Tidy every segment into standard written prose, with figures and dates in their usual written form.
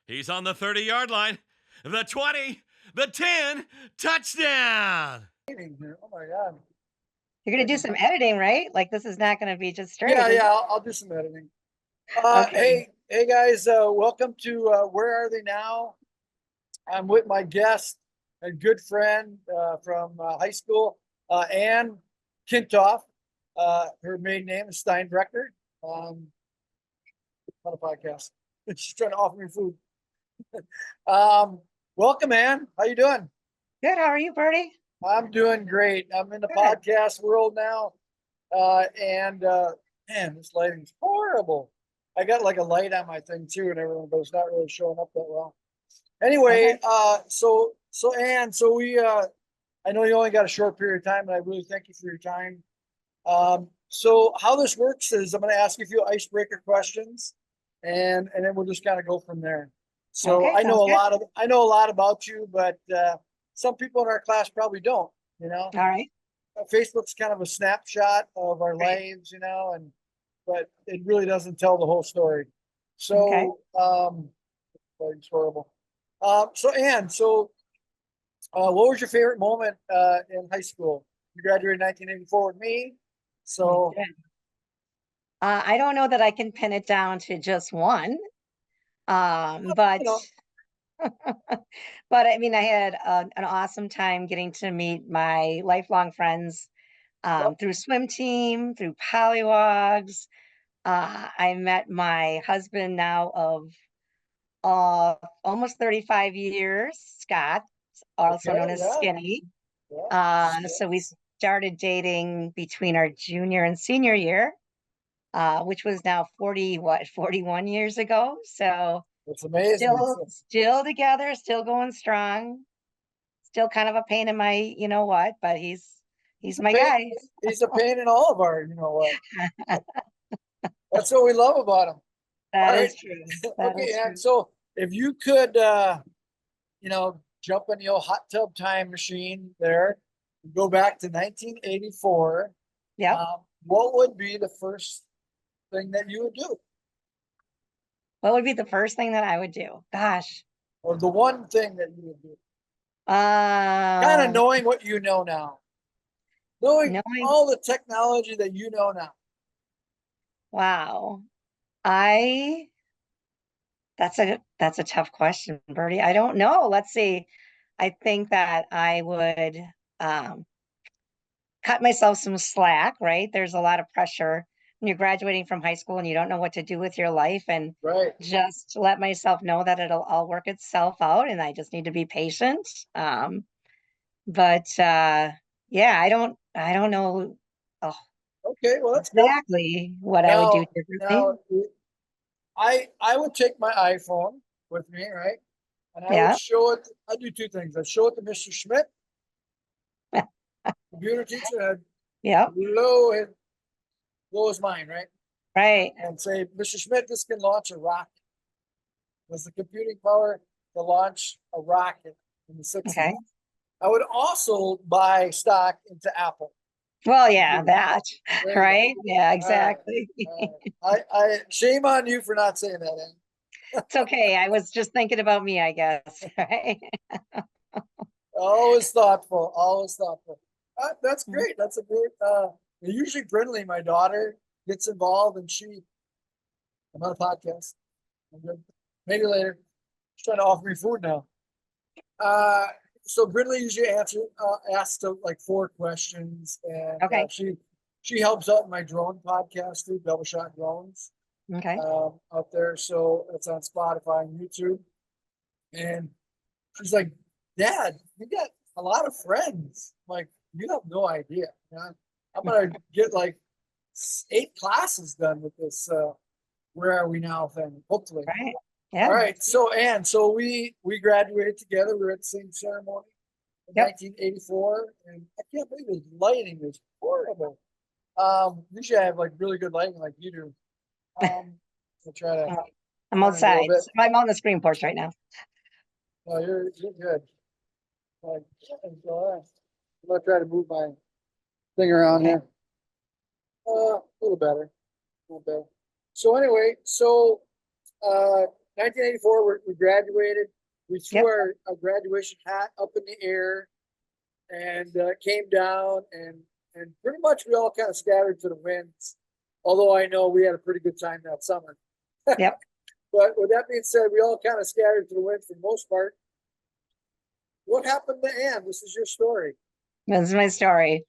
He's on the 30-yard line. The 20, the 10, touchdown. Oh my God. You're going to do some editing, right? Like this is not going to be just straight. Yeah, I'll do some editing. Okay. Hey guys, welcome to Where Are They Now? I'm with my guest and good friend from high school, Ann Kintopf. Her maiden name is Steinbrecher. On a podcast. She's trying to offer me food. Welcome, Ann. How you doing? Good. How are you, Bertie? I'm doing great. I'm in the Good. podcast world now. Man, this lighting's horrible. I got like a light on my thing too and everything, but it's not really showing up that well. Anyway, Okay. so Ann, I know you only got a short period of time, and I really thank you for your time. So how this works is I'm going to ask you a few icebreaker questions, and then we'll just kind of go from there. So Okay, I know sounds I know a lot about you, but some people in our class probably don't. You know, All right. Facebook's kind of a snapshot of our lives, but it really doesn't tell the whole story. Okay. So, it's horrible. So Ann, what was your favorite moment in high school? You graduated in 1984 with me. So, I don't know that I can pin it down to just one. But you know, but I mean, I had an awesome time getting to meet my lifelong friends through swim team, through polywogs. I met my husband now of almost 35 years, Scott, also known okay, as yeah, Skinny. yeah, So we started dating between our junior and senior year, which was now 41 years ago. So it's amazing. still together, still going strong, still kind of a pain in my, but he's A my pain. guy. He's a pain in all of our, what? That's what we love about him. All That right. is true. That Okay, is Ann. true. So if you could, jump in the old hot tub time machine there, go back to 1984. Yep. What would be the first thing that you would do, What would be the first thing that I would do? Gosh. or the one thing that you would do? Kind of Um, knowing what you know now, knowing knowing, all the technology that you know now. wow. I that's a tough question, Bertie. I don't know. Let's see. I think that I would um cut myself some slack, right? There's a lot of pressure when you're graduating from high school and you don't know what to do with your life, and Right. just let myself know that it'll all work itself out and I just need to be patient. But yeah, I don't know Okay. Well, that's good. exactly what I would do Now, differently. now, I would take my iPhone with me, right? And I would Yeah. show it. I do two things. I'd show it to Mr. Schmidt, computer teacher, and Yeah. I'd blow his mind, right? Right. And say, Mr. Schmidt, this can launch a rocket. Was the computing power to launch a rocket in the 60s? Okay. I would also buy stock into Apple. Well, yeah, that, There you go. right? Yeah, All right. exactly. I shame on you for not saying that, Ann. It's okay. I was just thinking about me, I guess. Right. Always thoughtful, always thoughtful. That's great. That's a great. Usually Brindley, my daughter, gets involved, and I'm on a podcast. I'm good. Maybe later. She's trying to offer me food now. So Brindley usually asks like 4 questions, and Okay. she helps out in my drone podcast too, Double Shot Drones, Okay. out there. So it's on Spotify and YouTube, and she's like, Dad, you got a lot of friends. I'm like, you have no idea. I'm gonna get like 8 classes done with this Where Are We Now thing, hopefully. Right. All Yeah. right. So Ann, we graduated together. We were at the same ceremony in Yep. 1984. And I can't believe the lighting is horrible. Usually I have like really good lighting like you do. I'll try to I'm turn it a outside. little bit. So I'm on the screen porch right now. No, you're good. Like, I'm gonna try to move my thing around Okay. here. A little better. A little better. So anyway, uh 1984, we graduated. We threw Yep. our graduation hat up in the air and came down, and pretty much we all kind of scattered to the winds. Although I know we had a pretty good time that summer. Yep. But with that being said, we all kind of scattered to the wind for the most part. What happened to Ann? This is your story. That's my story.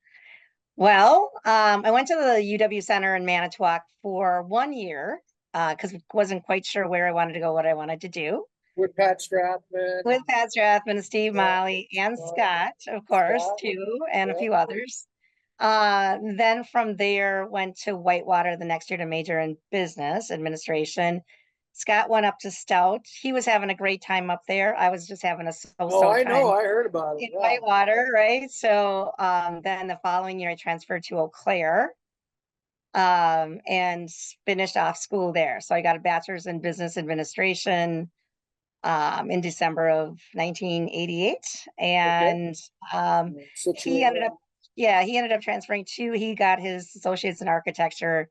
Well, I went to the UW Center in Manitowoc for 1 year because I wasn't quite sure where I wanted to go, what I wanted to do. With Pat Strathman. With Pat Strathman, Steve Yeah. Molly, and Scott. Scott, of course, Scott. too, and a Yeah. few others. Then from there, went to Whitewater the next year to major in business administration. Scott went up to Stout. He was having a great time up there. I was just having a Oh, I time know. I heard about it. in Yeah. Whitewater, right? So then the following year I transferred to Eau Claire and finished off school there. So I got a bachelor's in business administration in December of 1988. And he ended up, yeah, he ended up transferring to, he got his associates in architecture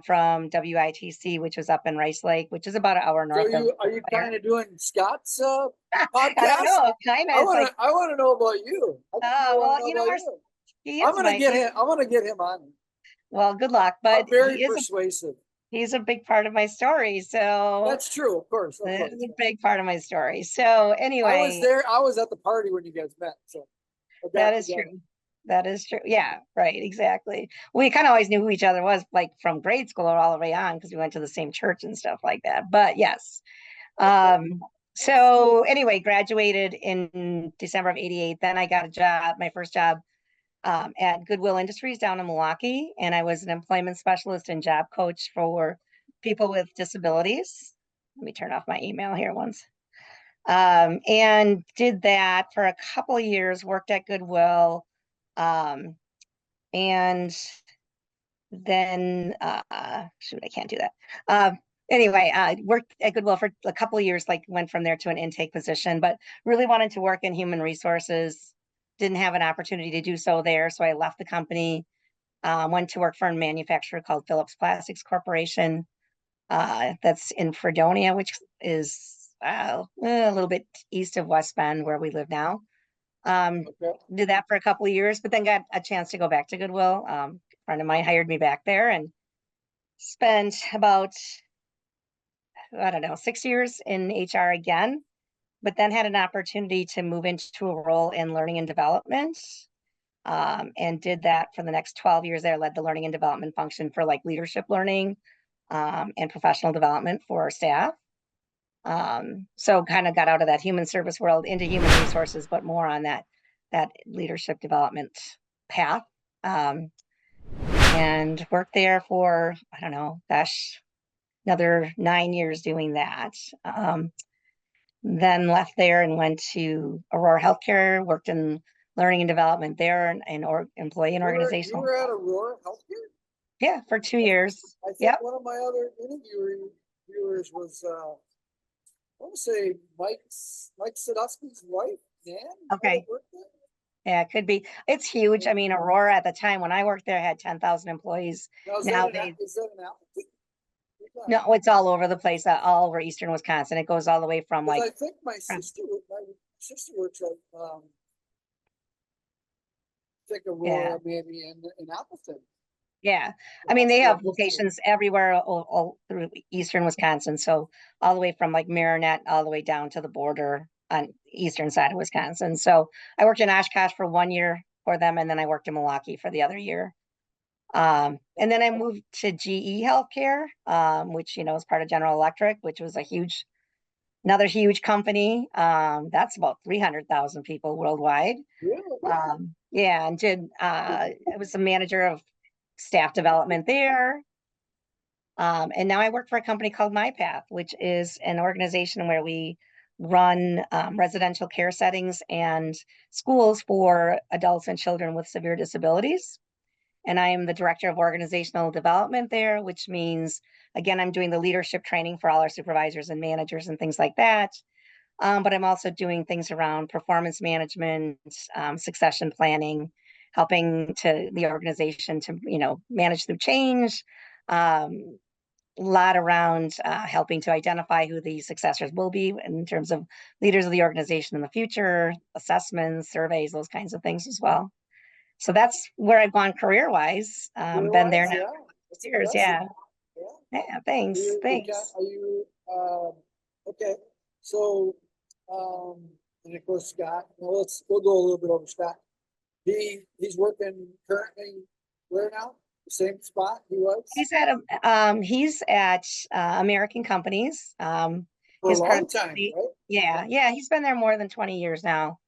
from WITC, which was up in Rice Lake, which is about an hour So north of. are you kind of doing Scott's podcast? I don't know, kind of. I want to know about you. Well, you know, he is I'm gonna get him. I'm gonna get him on. Well, good luck, but I'm very persuasive. He's a big part of my story. So that's true, of course. It's a big part of my story. So anyway, I was there. I was at the party when you guys met. So that is true. That is true. Yeah, right. Exactly. We kind of always knew who each other was, like from grade school all the way on, because we went to the same church and stuff like that. But yes. So anyway, graduated in December of 88. Then I got a job, my first job at Goodwill Industries down in Milwaukee. And I was an employment specialist and job coach for people with disabilities. Let me turn off my email here once. And did that for a couple of years, worked at Goodwill. And then, shoot, I can't do that. Anyway, I worked at Goodwill for a couple of years, like went from there to an intake position, but really wanted to work in human resources. Didn't have an opportunity to do so there. So I left the company, went to work for a manufacturer called Phillips Plastics Corporation. That's in Fredonia, which is a little bit east of West Bend, where we live now. Did that for a couple of years, but then got a chance to go back to Goodwill. A friend of mine hired me back there and spent about, I don't know, 6 years in HR again, but then had an opportunity to move into a role in learning and development. And did that for the next 12 years there, led the learning and development function for like leadership learning and professional development for our staff. So kind of got out of that human service world into human resources, but more on that leadership development path. And worked there for, I don't know, gosh, another 9 years doing that. Then left there and went to Aurora Healthcare, worked in learning and development there and employee and organizational. You were at Aurora Healthcare? Yeah, for 2 years. I think one of my other interviewers was I want to say Mike Sadowski's wife, Nan. Okay. Yeah, it could be. It's huge. I mean, Aurora at the time when I worked there had 10,000 employees. Is that an applicant? No, it's all over the place, all over eastern Wisconsin. It goes all the way from like. I think my sister works at Aurora, maybe in Appleton. Yeah, I mean, they have locations everywhere all through eastern Wisconsin. So all the way from like Marinette all the way down to the border on eastern side of Wisconsin. So I worked in Oshkosh for 1 year for them, and then I worked in Milwaukee for the other year. And then I moved to GE Healthcare, which, you know, is part of General Electric, which was another huge company. That's about 300,000 people worldwide. Yeah, and I was the manager of staff development there. And now I work for a company called MyPath, which is an organization where we run residential care settings and schools for adults and children with severe disabilities. And I am the director of organizational development there, which means, again, I'm doing the leadership training for all our supervisors and managers and things like that. But I'm also doing things around performance management, succession planning, helping the organization to, you know, manage through change, lot around helping to identify who the successors will be in terms of leaders of the organization in the future, assessments, surveys, those kinds of things as well. So that's where I've gone career-wise. Been there now Yeah, for that's 6 years. impressive. Yeah. Yeah. Yeah. Thanks. Are you, okay, so, and of course, Scott, well, we'll go a little bit over Scott. He's working currently where now? The same spot he was He's at American companies. for a His long current time, company, right? yeah, he's been there more than 20 years now.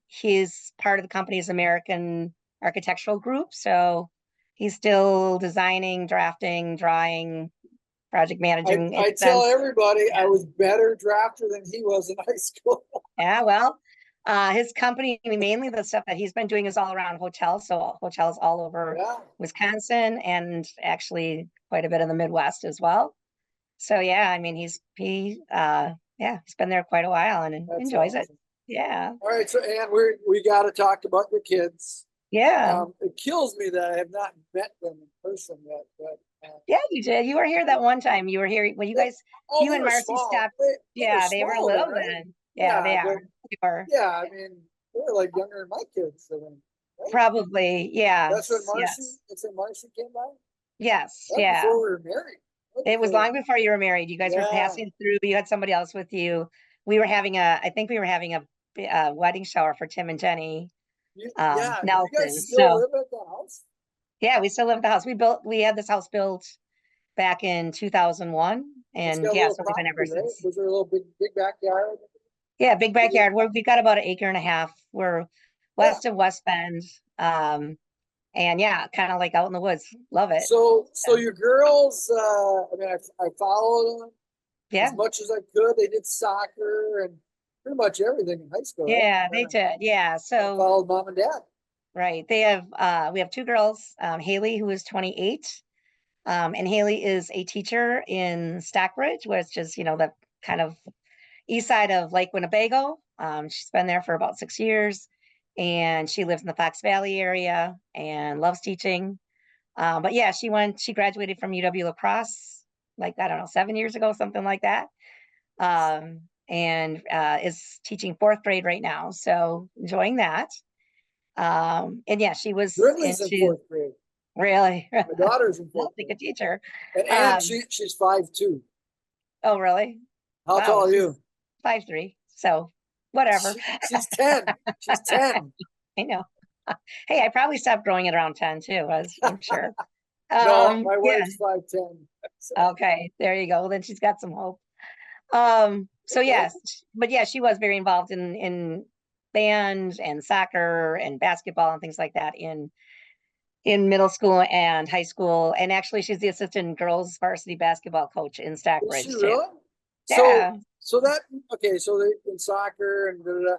He's part of the company's American architectural group, so he's still designing, drafting, drawing, project managing. I It's tell everybody I yeah. was better drafter than he was in high school. Yeah, well, his company, mainly the stuff that he's been doing is all around hotels. So hotels all over Yeah, Wisconsin and actually quite a bit in the Midwest as well. So yeah, I mean, he's been there quite a while and that's enjoys it. awesome. Yeah. All right, so Ann, we got to talk about your kids. Yeah. It kills me that I have not met them in person yet, but Yeah, you did. You were here that one time. You were here when you they, guys, oh, you they and were Marcy small. stopped. They were Yeah, they were small then, little right? then. Yeah, Yeah, they but are. They were. yeah, I mean, they were like younger than my kids. So right? Probably. That's when Yes. Marcy. Yes. That's when Marcy came by. Yes. Right Yeah. before we were married. Right It was before, long before you were married. You guys were yeah. passing through. You had somebody else with you. I think we were having a wedding shower for Tim and Jenny Yeah. Do you guys Nelson. still So live at the house? yeah, we still live at the house. We had this house built back in 2001. It's And got a yeah, little so we've been ever property, right? since. Was there a little big backyard? Yeah, big backyard. We've got about an acre and a half. We're Yeah. west of West Bend. And yeah, kind of like out in the woods. Love it. So your girls, I mean, I followed them Yeah. as much as I could. They did soccer and pretty much everything in high school, right? Yeah, they did. Yeah. I So followed mom and dad. right. We have two girls, Haley, who is 28. And Haley is a teacher in Stockbridge, which is, the kind of east side of Lake Winnebago. She's been there for about 6 years and she lives in the Fox Valley area and loves teaching. But yeah, she graduated from UW La Crosse, like, I don't know, 7 years ago, something like that. And is teaching fourth grade right now. So enjoying that. And yeah, she was Brindley's in into fourth grade. really, My daughter's in fourth like a grade. teacher. And she's 5'2". Oh, really? How Wow, tall are she's you? 5'3". So whatever. She's 10. She's 10. I know. Hey, I probably stopped growing at around 10 too, I'm sure. No, my Yeah. wife's 5'10". Okay, there you go. Well, then she's got some hope. So Okay. yes, but yeah, she was very involved in band and soccer and basketball and things like that in middle school and high school. And actually she's the assistant girls varsity basketball coach in Is she Stockbridge too. really? Yeah. So that, okay, so they in soccer and da, da, da.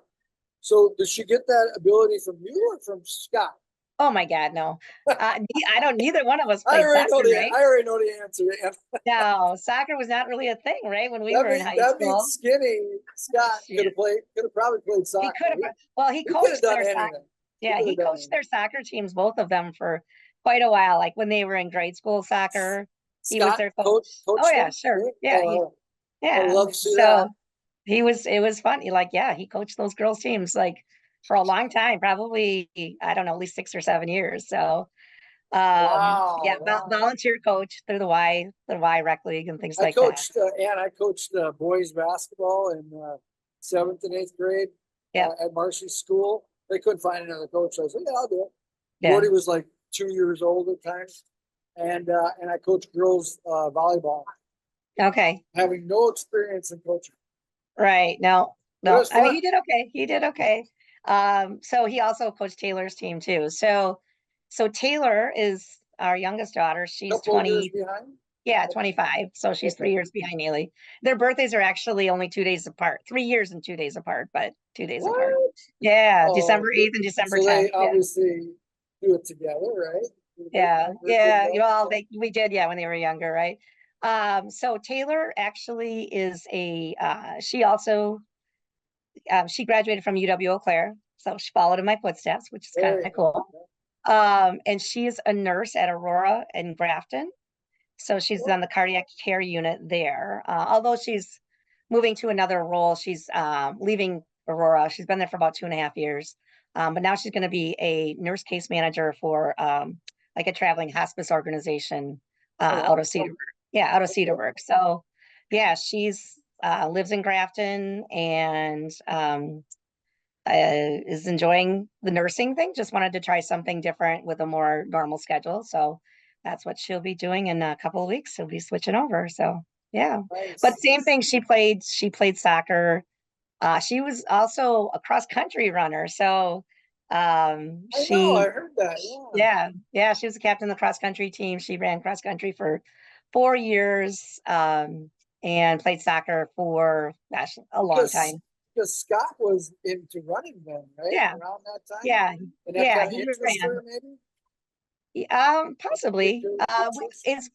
So does she get that ability from you or from Scott? Oh my God, no. Neither one of us I played already know soccer, right? I already know the answer. And No, soccer was not really a thing, right? When we were in high that school. means skinny Scott Yeah. could have probably played soccer. He could have, well, he He could have coached done their anything. soccer. Yeah, he coached their soccer teams, both of them, for quite a while. Like when they were in grade school soccer, he was Scott their coach. coached Oh yeah, them? sure. Really? Yeah, Oh, I yeah. love to see So that. it was funny. Like, yeah, he coached those girls teams like for a long time, probably, I don't know, at least 6 or 7 years. So yeah, Wow. volunteer coach through the Y Rec League and things I like that. coached I coached boys basketball in 7th and 8th grade Yeah. at Marcy's school. They couldn't find another coach. I said, "Yeah, I'll do it." Yeah. Gordy was like 2 years old at times, and I coached girls volleyball, Okay. having no experience in coaching. Right. No, But it no. was I mean, fun. he did okay. He did okay. So he also coached Taylor's team too. So Taylor is our youngest daughter. She's Couple of years 20, behind. yeah, 25. So she's 3 years behind Haley. Their birthdays are actually only 2 days apart. 3 years and 2 days apart, but 2 days apart. What? Yeah, Oh, December 8th and December so 10th. they obviously do it together, right? Yeah, yeah. Well, we did, yeah, when they were younger, right? So Taylor actually is she graduated from UW Eau Claire, so she followed in my footsteps, which is kind of cool. And she is a nurse at Aurora in Grafton. So she's on the cardiac care unit there. Although she's moving to another role, she's leaving Aurora. She's been there for about 2.5 years. But now she's going to be a nurse case manager for like a traveling hospice organization out of Cedarburg. Yeah, out of Cedarburg. So yeah, she's lives in Grafton and is enjoying the nursing thing. Just wanted to try something different with a more normal schedule. So that's what she'll be doing in a couple of weeks. She'll be switching over. So yeah, but Nice. same thing. She played soccer. She was also a cross country runner. So I know, I heard that, yeah. yeah, she was the captain of the cross country team. She ran cross country for 4 years and played soccer for gosh, a long time. Because Scott was into running then, right? Yeah. Around that time? Yeah, And that yeah, kind of he interested ran. her, maybe? Possibly. Interest?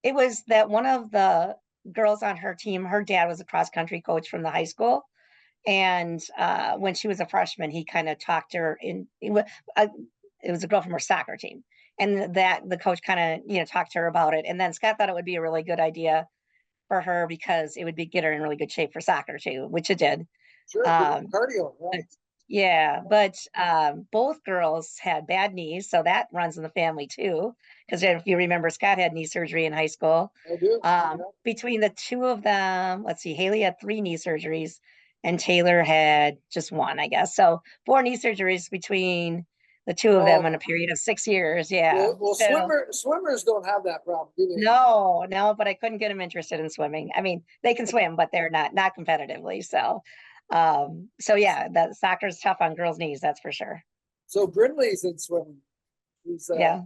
It was that one of the girls on her team, her dad was a cross country coach from the high school. And when she was a freshman, he kind of talked her it was a girl from her soccer team. And that the coach kind of, talked to her about it. And then Scott thought it would be a really good idea for her because it would get her in really good shape for soccer too, which it did. Sure, Um, cardio, but right? yeah, but both girls had bad knees, so that runs in the family too. Because if you remember, Scott had knee surgery in high school. I do, yeah. Between the two of them, let's see, Haley had 3 knee surgeries, and Taylor had just one, I guess. So 4 knee surgeries between the two of them in a period of 6 years. Yeah. Well, So swimmers don't have that problem, do they? no, but I couldn't get them interested in swimming. I mean, they can swim, but they're not competitively. So yeah, that soccer's tough on girls' knees, that's for sure. So Brindley's in swimming. He's Yeah,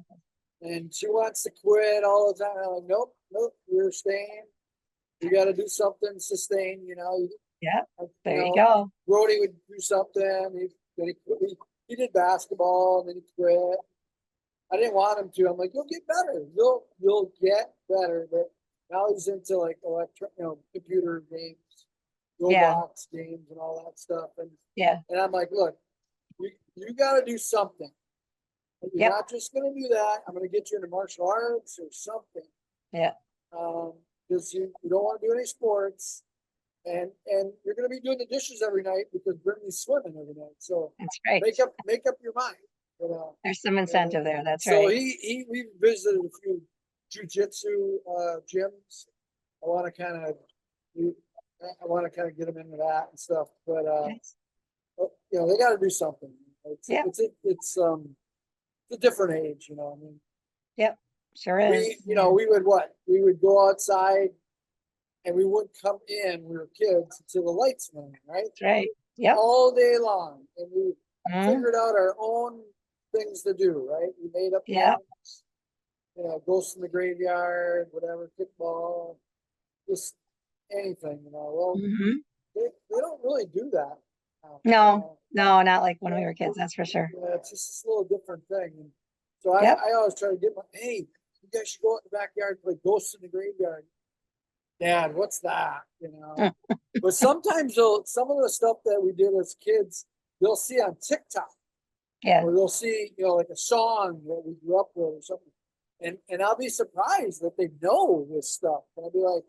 and she wants to quit all the time. I'm like, nope, we're staying. You got to do something, sustain. yeah. You There you know, go. Brody would do something. He did basketball and then he quit. I didn't want him to. I'm like, you'll get better. You'll get better. But now he's into like computer games, Yeah, Roblox games, and all that stuff. yeah, And I'm like, look, you got to do something. You're yep, not just going to do that. I'm going to get you into martial arts or something. yeah. Because you don't want to do any sports, and you're going to be doing the dishes every night because Brittany's swimming every night. So That's right. make up your mind. There's some incentive there. That's So right. we visited a few jujitsu gyms. I want to kind of get them into that and stuff. But Yes. they got to do something. Yeah. It's a different age. I mean, Yep, sure is. we would go outside and we wouldn't come in. We were kids until the lights went on, right? That's right. Yep. All day long, and we Mhm. figured out our own things to do. Right? We made up Yep. games. Ghosts in the graveyard, whatever, kickball, just anything. Well, Mhm. they don't really do that now. No, not like when we were kids, that's for sure. Yeah, it's just this little different thing. And so Yep. I always try to get hey, you guys should go out in the backyard and play Ghosts in the Graveyard. Dad, what's that? But sometimes some of the stuff that we did as kids, they'll see on TikTok, Yeah. or they'll see, like a song that we grew up with or something. And I'll be surprised that they know this stuff. And I'll be like,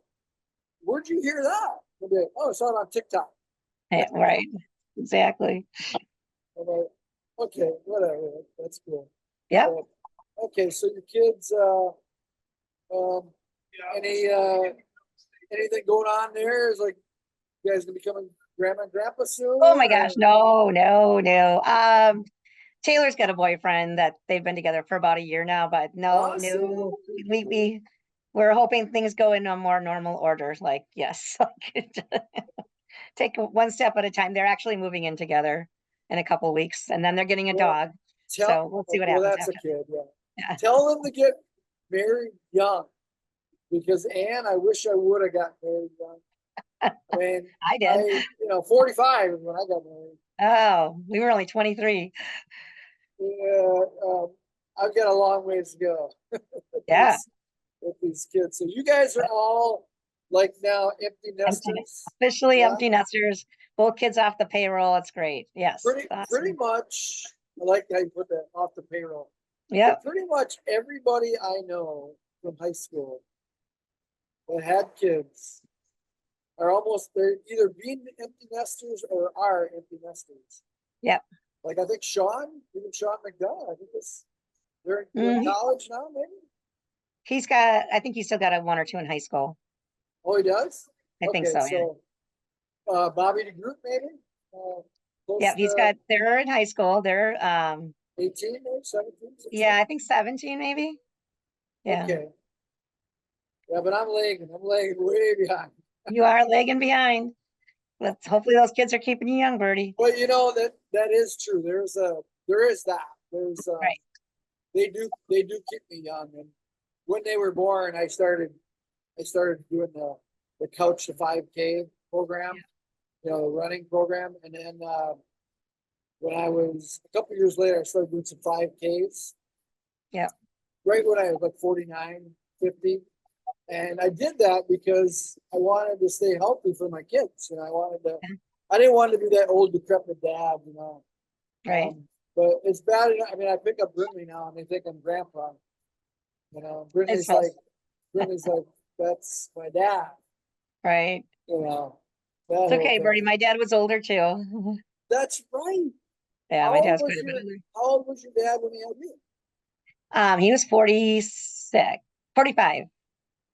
where'd you hear that? They'll be like, oh, I saw it on TikTok. Yeah, right. Exactly. I'm like, okay, whatever. That's cool. Yep. Okay, so your kids, anything going on there? Is like you guys gonna be becoming grandma and grandpa soon? Oh my gosh, no. Taylor's got a boyfriend that they've been together for about a year now, but no, Awesome. we're hoping things go in a more normal order. Like, yes, take one step at a time. They're actually moving in together in a couple of weeks, and then they're getting a dog. So we'll see what happens That's after. a kid, yeah. Yeah. Tell them to get married young, because Ann, I wish I would have got married young. I mean, I did. 45 is when I got married. Oh, we were only 23. Yeah, I've got a long ways to go. Yeah. With these kids. So you guys are all like now empty nesters. Officially Yeah. empty nesters. Both kids off the payroll. It's great. Yes. Pretty Awesome. much. I like how you put that, off the payroll. Yeah. Pretty much everybody I know from high school that had kids are almost, they're either being empty nesters or are empty nesters. Yep. Like I think Sean McDonough, I think they're in Mhm. college now, maybe? I think he's still got a 1 or 2 in high school. Oh, he does? I think Okay, so, yeah. so Bobby DeGroot, maybe? Close Yeah, to they're in high school. They're 18, maybe 17, 16? yeah, I think 17 maybe. Yeah. Okay. Yeah, but I'm lagging way behind. You are lagging behind. Let's hopefully those kids are keeping you young, Birdie. Well, you know that is true. There is that. There's Right. they do keep me young. And when they were born, I started doing the Couch to 5K program, you know, the running program, and then when I was a couple years later, I started doing some 5Ks. Yeah. Right when I was like 49, 50. And I did that because I wanted to stay healthy for my kids. And I didn't want to be that old decrepit dad, you know. Right. But it's bad enough. I mean, I pick up Brinley now and they think I'm grandpa. You know, It's Brinley's like, that's my dad, right. you know. It's okay, Birdie. My dad was older too. That's right. Yeah, my dad's quite a bit older. How old was your dad when he had you? He was 46, 45,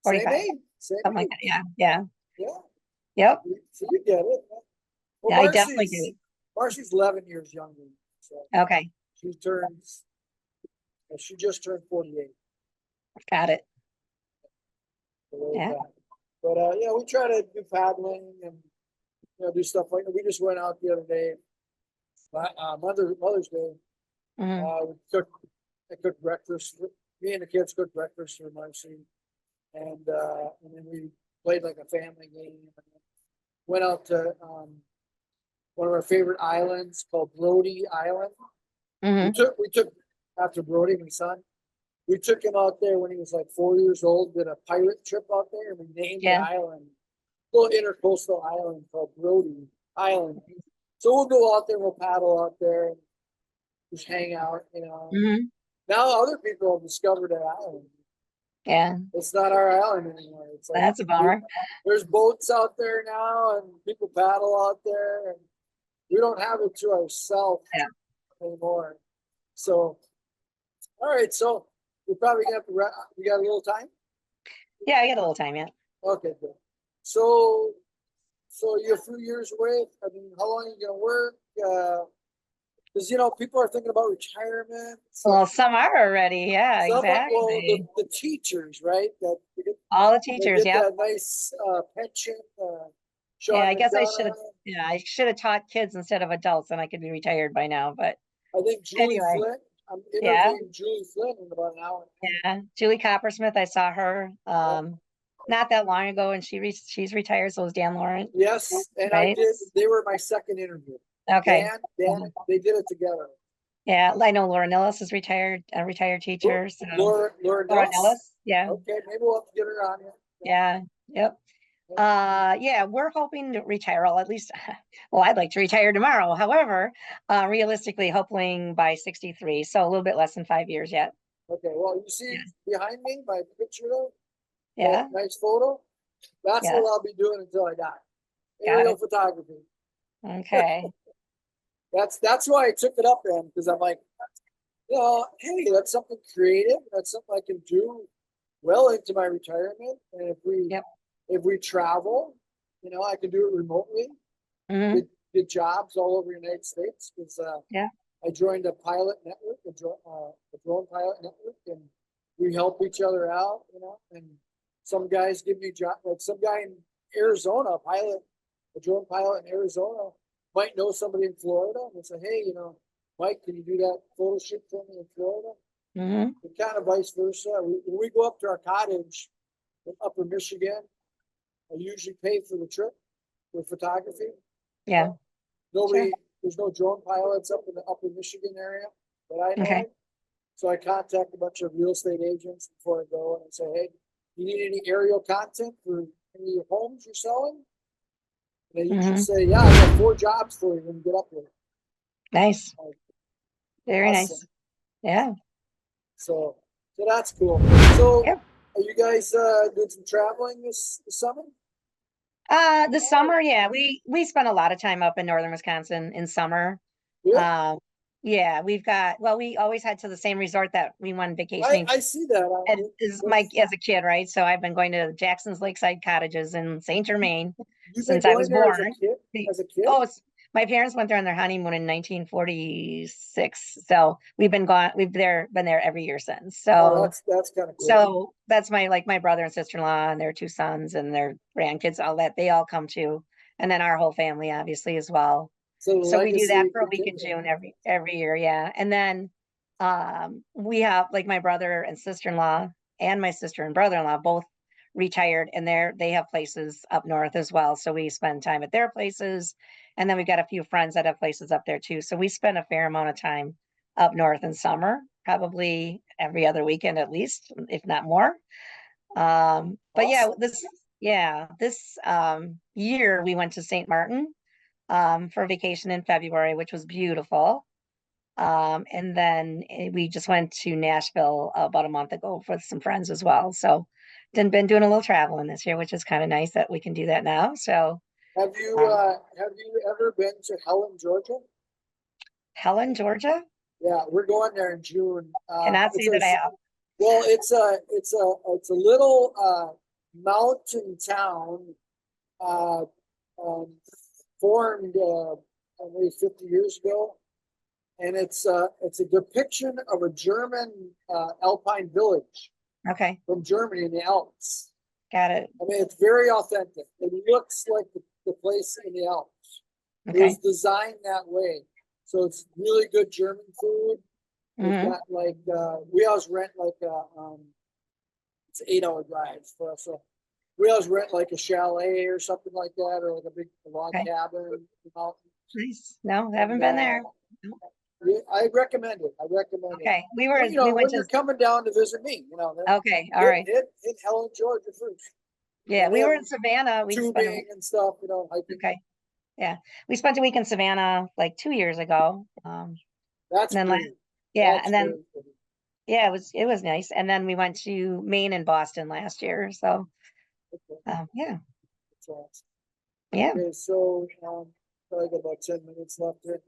45, Same age. something like that. Yeah, yeah. Yeah. Yep. So you get it. Well, Yeah, I definitely do. Marcy's 11 years younger. So Okay, she just turned 48. got it. So Yeah. But yeah, we try to do paddling and do stuff like that. We just went out the other day, Mother's Day. Mhm. I cooked breakfast. Me and the kids cooked breakfast for Marcy, and then we played like a family game. Went out to one of our favorite islands called Brody Island. Mhm. We took after Brody, my son. We took him out there when he was like 4 years old. Did a pirate trip out there, and we named Yeah. the island, little intercoastal island called Brody Island. So we'll go out there, we'll paddle out there, and just hang out. You know. Mhm. Now other people have discovered that island. Yeah, It's not our island anymore. It's like that's a bummer. there's boats out there now, and people paddle out there, and we don't have it to ourselves Yeah. anymore. So, all right. So we're probably gonna have to. We got a little time. Yeah, I got a little time yet. Okay, good. So you're a few years away. I mean, how long are you gonna work? Because people are thinking about retirement. Well, some are already. Yeah, Well, exactly. the teachers, right? All the They teachers. get Yep. that nice pension. Yeah, I guess I should have. McDonough. Yeah, I should have taught kids instead of adults, and I could be retired by now. But I think Julie anyway, Flint. I'm yeah, interviewing Julie Flint in about an hour. yeah. Julie Coppersmith, I saw her not that long ago, and she's retired. So is Dan Lawrence, Yes, and I right? did. They were my second interview. Okay. Dan, they did it together. Yeah, I know Laura Nellis is retired, a retired teacher. So Laura Laura Nellis? Nellis, yeah, Okay, maybe we'll have to get her on here. yeah, yep. Yeah, we're hoping to retire, or at least, well, I'd like to retire tomorrow. However, realistically, hoping by 63, so a little bit less than 5 years yet. Okay, well, you see behind me, my picture there? Yeah, Nice photo. That's yeah, what I'll be doing until I die. got Aerial it. photography. Okay, That's why I took it up, man, because I'm like, hey, that's something creative. That's something I can do well into my retirement. And yep. if we travel, I can do it remotely. Hmm. Get jobs all over the United States because Yeah, I joined a pilot network, a drone pilot network, and we help each other out, and some guys give me job, like some guy in Arizona, a drone pilot in Arizona might know somebody in Florida and say, hey, Mike, can you do that photo shoot for me in Florida? hmm, And kind of vice versa. When we go up to our cottage in Upper Michigan, I usually pay for the trip for photography. yeah, There's no drone pilots up in the Upper Michigan area that I know. okay, Of. So I contact a bunch of real estate agents before I go and I say, hey, you need any aerial content for any of your homes you're selling? And they usually hmm, say, yeah, I got 4 jobs for you when you get up there. nice, Like, very awesome. nice. Yeah, So that's cool. So yep. Are you guys doing some traveling this summer? The summer, yeah, we spent a lot of time up in northern Wisconsin in summer. Yeah, Um, yeah, well, we always head to the same resort that we went vacationing I see that. and is my as a kid, right? So I've been going to Jackson's Lakeside Cottages in Saint Germain you've been since I going was there as a born. kid? The- As a kid? Oh, my parents went there on their honeymoon in 1946. So we've been there every year since. Oh, So that's kind of cool. so that's my brother and sister-in-law and their two sons and their grandkids, all that they all come too. And then our whole family, obviously, as well. So the So we do that legacy for a week in continues. June every year, yeah. And then we have like my brother and sister-in-law and my sister and brother-in-law both retired and they have places up north as well. So we spend time at their places. And then we've got a few friends that have places up there too. So we spend a fair amount of time up north in summer, probably every other weekend at least, if not more. But Awesome. this year we went to St. Martin for vacation in February, which was beautiful. And then we just went to Nashville about a month ago with some friends as well. So been doing a little traveling this year, which is kind of nice that we can do that now. So Have um, you ever been to Helen, Georgia? Helen, Georgia, Yeah, we're going there in June. cannot It's say a that I have. well, it's a little mountain town uh, um, formed maybe 50 years ago, and it's a depiction of a German alpine village Okay, from Germany in the Alps. got it. I mean, it's very authentic. It looks like the place in the Alps. It was Okay. designed that way. So it's really good German food. We've Hmm. got like we always rent like it's an 8 hour drive for us. So we always rent like a chalet or something like that, or like a big log Okay. cabin in the mountains. Nice. No, haven't And been there. I recommend it. I recommend it. Okay. Well, We went when to, you're coming down to visit me, then okay. All right. hit Helen, Georgia first. Yeah. And they We have were in Savannah. We spent a tubing and stuff, hiking. Okay. Yeah. We spent a week in Savannah like 2 years ago. That's And then pretty. yeah. That's And then, very pretty. yeah, it was nice. And then we went to Maine and Boston last year. So, Okay, yeah. that's awesome. Yeah. Okay, so probably got about 10 minutes left here.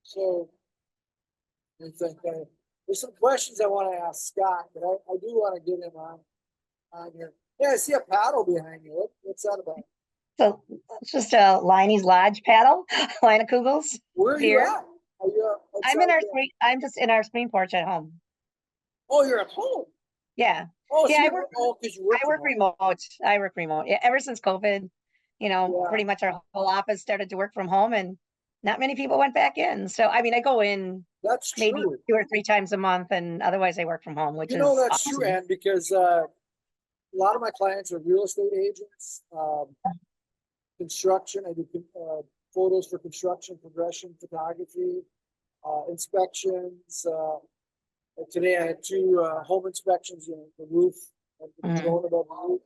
So I think there's some questions I want to ask Scott, but I do want to get him on here. Yeah, I see a paddle behind you. What's that about? So it's just a Liney's Lodge paddle, line of Kugels Where are you here. at? Are you outside I'm just in our screen porch at home. Oh, you're at home. Yeah. Oh, Yeah. so because you work I from work home. remote. I work remote. Yeah, ever since COVID, Yeah. pretty much our whole office started to work from home and not many people went back in. So, I mean, I go in That's maybe true. 2 or 3 times a month and other's I work from home, which You know, is that's true, awesome. Ann, because a lot of my clients are real estate agents, construction. I do photos for construction, progression photography, inspections. Like today I had two home inspections, the roof, and the Mhm. drone above the roof.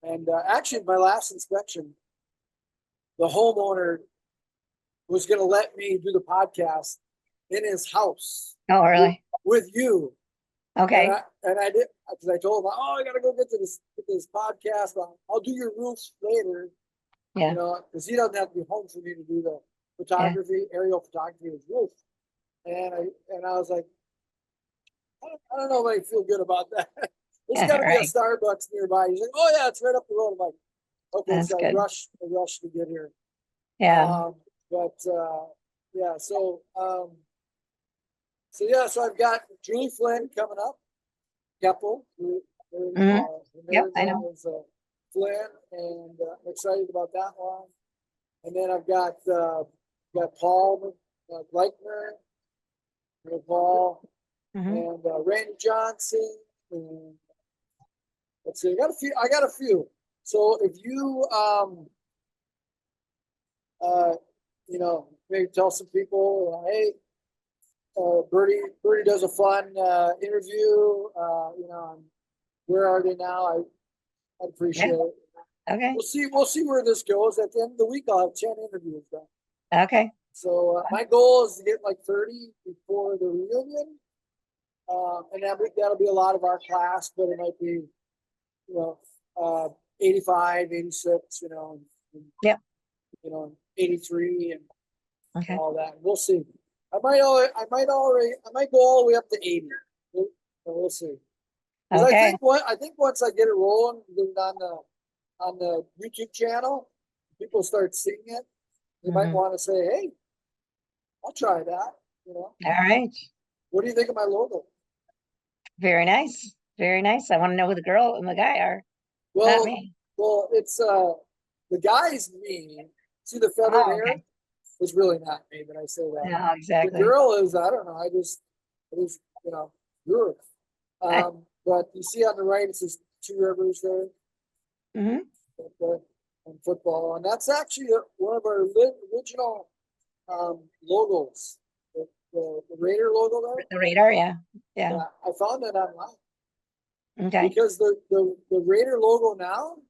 And actually, my last inspection, the homeowner was going to let me do the podcast in his house Oh, really? with you. Okay. And I did, because I told him, I got to go get this podcast. I'll do your roofs later, Yeah. because he doesn't have to be home for me to do the photography, aerial photography of his roof. And I was like, I don't know if I feel good about that. There's got to be a Right. Starbucks nearby. He's like, oh yeah, it's right up the road. I'm like, okay, That's so good. I rushed to get here. Yeah. But yeah, so so I've got Julie Flynn coming up, Keppel. Mhm. Yep, I know. Name is Flynn, and I'm excited about that one. And then I've got Paul Gleichner, Paul, Mhm. and Randy Johnson. And let's see, I got a few. So if you maybe tell some people, hey, Birdie does a fun interview. Where are they now? I'd appreciate it. Okay. We'll see where this goes. At the end of the week, I'll have 10 interviews done. Okay. So my goal is to get like 30 before the reunion. And that'll be a lot of our class, but it might be, 85, 86, and, Yep. 83 and Okay. all that. We'll see. I might go all the way up to 80. We'll see. 'Cause Okay. I think once I get it rolling, get it on the YouTube channel, people start seeing it. They might Mhm. want to say, "Hey, I'll try that." All right. What do you think of my logo? Very nice. Very nice. I want to know who the girl and the guy are. Not Well, me. it's the guy's me. See the feathered Oh, hair? okay. It's really not me, but I say that. No, The exactly. girl is, I don't know. I just grew it. But you see on the right, it says Two Rivers there. Hmm. And football, and that's actually one of our original logos. The Raider logo there. The radar, yeah. Yeah. Yeah, I found that online Okay. because the Raider logo now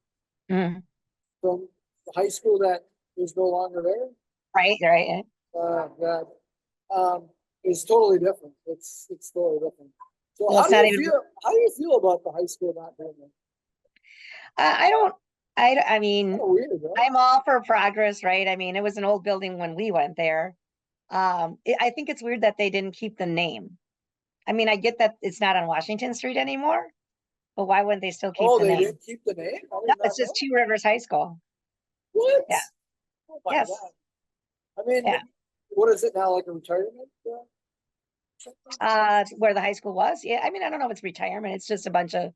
Mhm. from the high school that is no longer there, Right, right. that is totally different. It's totally different. So Well, it's not even, How do you feel about the high school not doing that? I don't, I mean, Kind of weird, right? I'm all for progress, right? I mean, it was an old building when we went there. I think it's weird that they didn't keep the name. I mean, I get that it's not on Washington Street anymore, but why wouldn't they still keep Oh, the they name? didn't keep the name? I No, did it's not just know. Two Rivers High School. What? Yeah. Oh my Yes. God. I mean, Yeah. what is it now? Like a retirement? Where the high school was. Yeah. I mean, I don't know if it's retirement. It's just a bunch of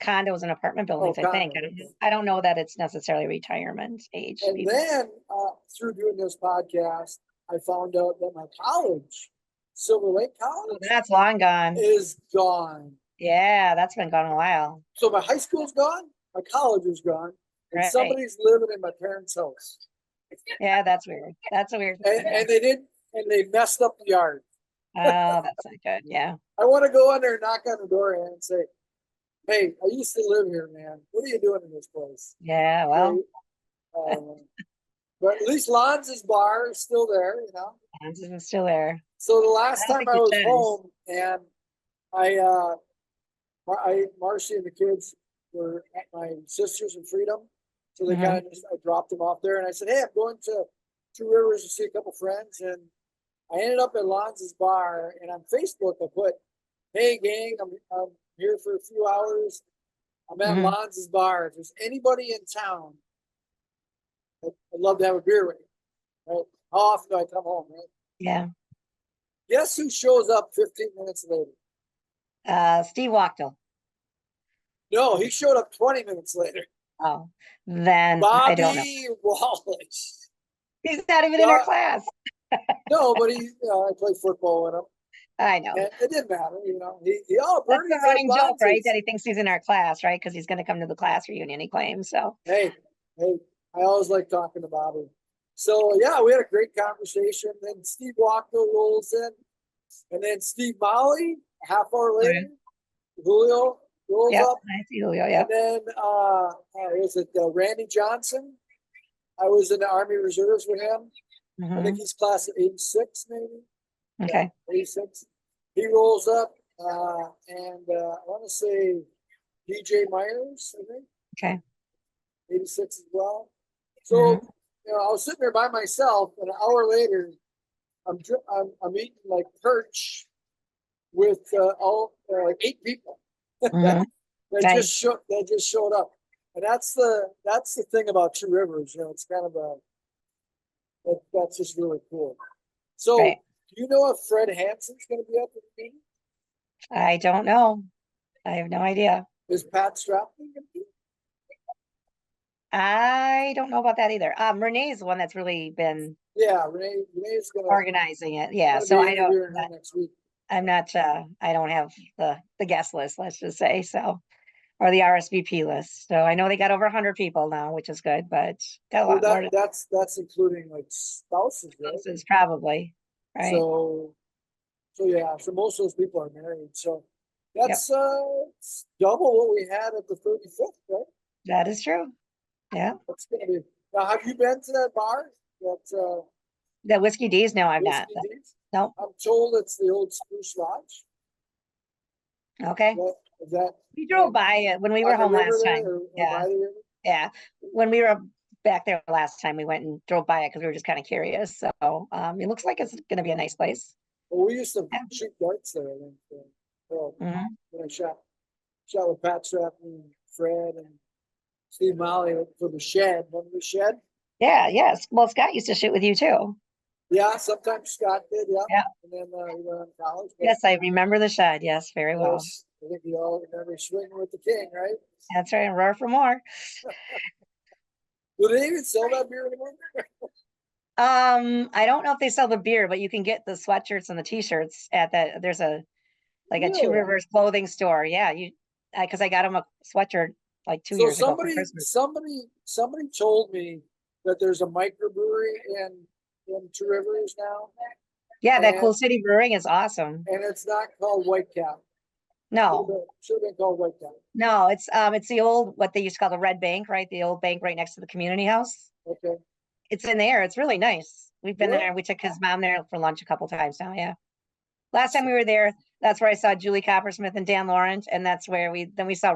condos and apartment buildings, I think. Condo, okay. I don't know that it's necessarily retirement age And people. then through doing this podcast, I found out that my college, Silver Lake Oh, College, that's long gone. is gone. Yeah, that's been gone a while. So my high school's gone, my college is gone, and Right. somebody's living in my parents' house. Yeah, that's weird. That's a weird thing. And they messed up the yard. Oh, that's not good. Yeah. I want to go in there and knock on the door and say, "Hey, I used to live here, man. What are you doing in this place?" Yeah, well, But at least Lonz's bar is still there, Hans isn't still there. So the I last don't time think I it was does. home and Marcy and the kids were at my sister's in Freedom. So they Mhm. I dropped them off there and I said, "Hey, I'm going to Two Rivers to see a couple friends." And I ended up at Lonz's bar and on Facebook I put, "Hey gang, I'm here for a few hours. I'm at Mhm. Lonz's bar. If there's anybody in town, I'd love to have a beer with you." Right? How often do I come home, right? Yeah. Guess who shows up 15 minutes later? Steve Wachtel. No, he showed up 20 minutes later. Oh, then I don't know. Bobby Wallace. He's not even in our class. No, but I played football with him. I know. And it didn't matter, That's Bernie's the at running joke, right? Lonz's. That he thinks he's in our class, right? Because he's going to come to the class reunion, he claims. So, Hey, I always like talking to Bobby. So yeah, we had a great conversation. Then Steve Walker rolls in, and then Steve Molly, a half hour later, Julio rolls yep. up. I see Julio. Yep. And then was it Randy Johnson? I was in the Army Reserves with him. I think Mhm. he's class of 86, maybe. Okay. Yeah, 86. He rolls up, and I want to say DJ Myers, I think, Okay. 86 as well. So, Mhm. I was sitting there by myself, and an hour later, I'm eating like perch with like 8 people Mhm. that Nice. just showed up, and that's the thing about Two Rivers. It's kind of that's just really cool. So, Right. do you know if Fred Hanson's going to be at the meeting? I don't know. I have no idea. Is Pat Stratton going to be? I don't know about that either. Renee's the one that's really been Yeah, Renee's going to organizing it. Yeah. be So I don't. interviewing her next week. I'm not. I don't have the guest list. Let's just say so, or the RSVP list. So I know they got over 100 people now, which is good, but got a Well, lot more to that's including like spouses, right? spouses probably. Right. So yeah, so most of those people are married. So Yep. that's it's double what we had at the 35th, right? That is true. Yeah. That's gonna be. Now, have you been to that bar? That The Whiskey D's? No, I've not. Whiskey D's? Nope. I'm told it's the old Spruce Lodge. Okay. Is that We drove by it when we were on the home river last there time. or Yeah. by the river? Yeah. When we were back there last time, we went and drove by it because we were just kind of curious. So it looks like it's going to be a nice place. Well, we used to Yeah. shoot darts there, I think. Well, Mhm. when I shot with Pat Strapp and Fred and Steve Molly for the shed. Remember the shed? Yeah. Yes. Well, Scott used to shoot with you too. Yeah, sometimes Scott did, yeah. Yeah. And then he went on to college. But Yes, I remember the shed. Yes, very well. yes, I think we all remember swinging with the king, right? That's right. And roar for more. Do they even sell that beer anymore? I don't know if they sell the beer, but you can get the sweatshirts and the t-shirts at that. There's a Two Really? Rivers clothing store. Yeah, because I got him a sweatshirt like 2 years ago for Christmas. Somebody told me that there's a microbrewery in Two Rivers now. Yeah, that And- Cool City Brewing is awesome. And it's not called White Cap. No, Should have been called White Cap. no, it's the old, what they used to call the Red Bank, right? The old bank right next to the community house. Okay. It's in there. It's really nice. We've been Yeah. there. We took his mom there for lunch a couple times now. Yeah. Last time we were there, that's where I saw Julie Coppersmith and Dan Laurent, and that's where we saw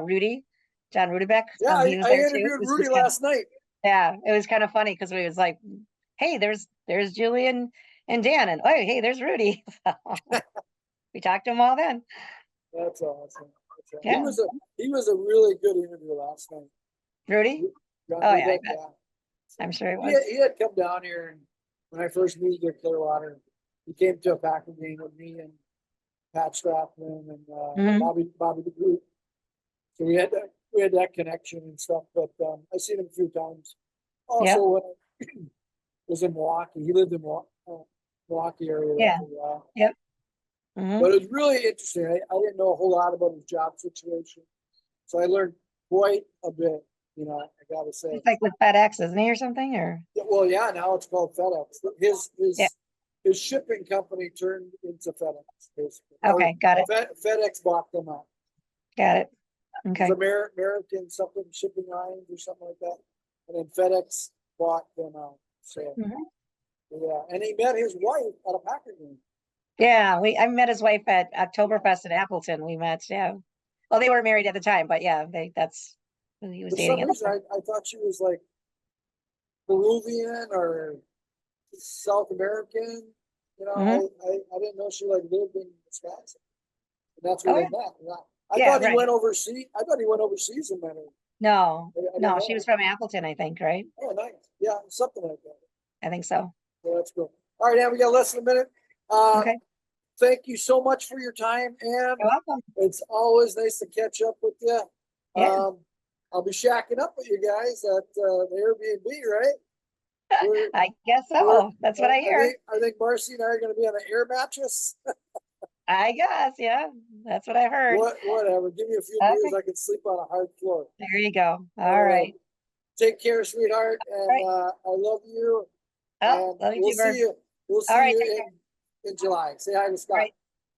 John Rudebeck. Yeah, He was I there too. interviewed It was Rudy just kinda- last night. Yeah, it was kind of funny because we was like, hey, there's Julie and Dan, and oh, hey, there's Rudy. So, we talked to them all then. That's awesome. Yeah. He was a really good interview last night. Rudy? John Oh, yeah, I Rudebeck, bet. I'm sure it He was. had come down here, and when I first moved to Clearwater, he came to a Packer game with me and Pat Strathman and Mhm. Bobby the Group. So we had that connection and stuff. But I seen him a few times. Also, when I was in Milwaukee, he lived in Milwaukee area. Yeah. For a while. Yep. Mhm. But it was really interesting. I didn't know a whole lot about his job situation, so I learned quite a bit. I gotta say. It's like with FedEx, isn't he, or something? Or Yeah, well, yeah, now it's called FedEx. Yeah. His shipping company turned into FedEx, basically. Okay, got it. FedEx bought them out. Got it. It's Okay. American something shipping lines or something like that, and then FedEx bought them out. So Mhm. yeah, and he met his wife at a Packer game. Yeah, I met his wife at Oktoberfest in Appleton. We met. Yeah. Well, they were married at the time, but yeah, that's who he was For dating some at the reason, time. I thought she was like Peruvian or South American. Mhm. I didn't know she lived in Wisconsin. And that's Oh, where yeah. they met. I Yeah, thought he right. went overseas. I thought he went overseas and met her. No, I didn't no, know. she was from Appleton, I think, right? Oh, nice. Yeah, something like that. I think so. Yeah, that's cool. All right, Ann, we got less than a minute. Okay, Thank you so much for your time, Ann. you're welcome. It's always nice to catch up with you. Yeah. I'll be shacking up with you guys at the Airbnb, right? We're- I guess so. That's what I hear. I think Marcy and I are going to be on an air mattress. I guess, yeah, that's what I heard. Whatever. Give me a few Okay. beers. I can sleep on a hard floor. There you go. All right. Take care, sweetheart. And right. I love you. Oh, And love you we'll too, Bird. see you. We'll see All right, you take care. in July. Say hi to Scott. Right.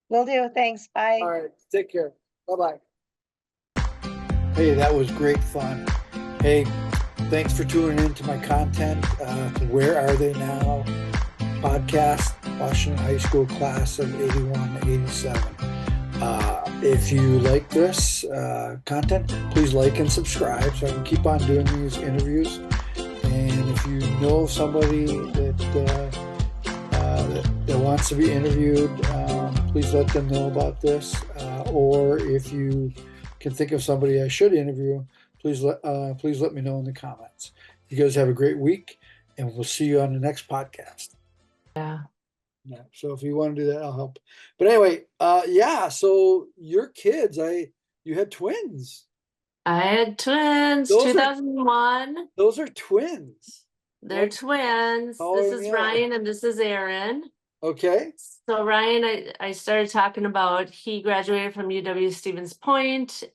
Will do. Thanks. Bye. All right. Take care. Bye-bye. Hey, that was great fun. Hey, thanks for tuning in to my content. Where Are They Now? Podcast, Washington High School class of 81 to 87. If you like this content, please like and subscribe so I can keep on doing these interviews. And if you know somebody that wants to be interviewed, please let them know about this. Or if you can think of somebody I should interview, please let me know in the comments. You guys have a great week, and we'll see you on the next podcast. Yeah. Yeah. So if you want to do that, I'll help. But anyway, yeah. So your kids, you had twins. I had twins, Those are- 2001. Those are twins. They're What? twins. How This old is are they? Ryan and this is Aaron. Okay. So Ryan, I started talking about, he graduated from UW Stevens Point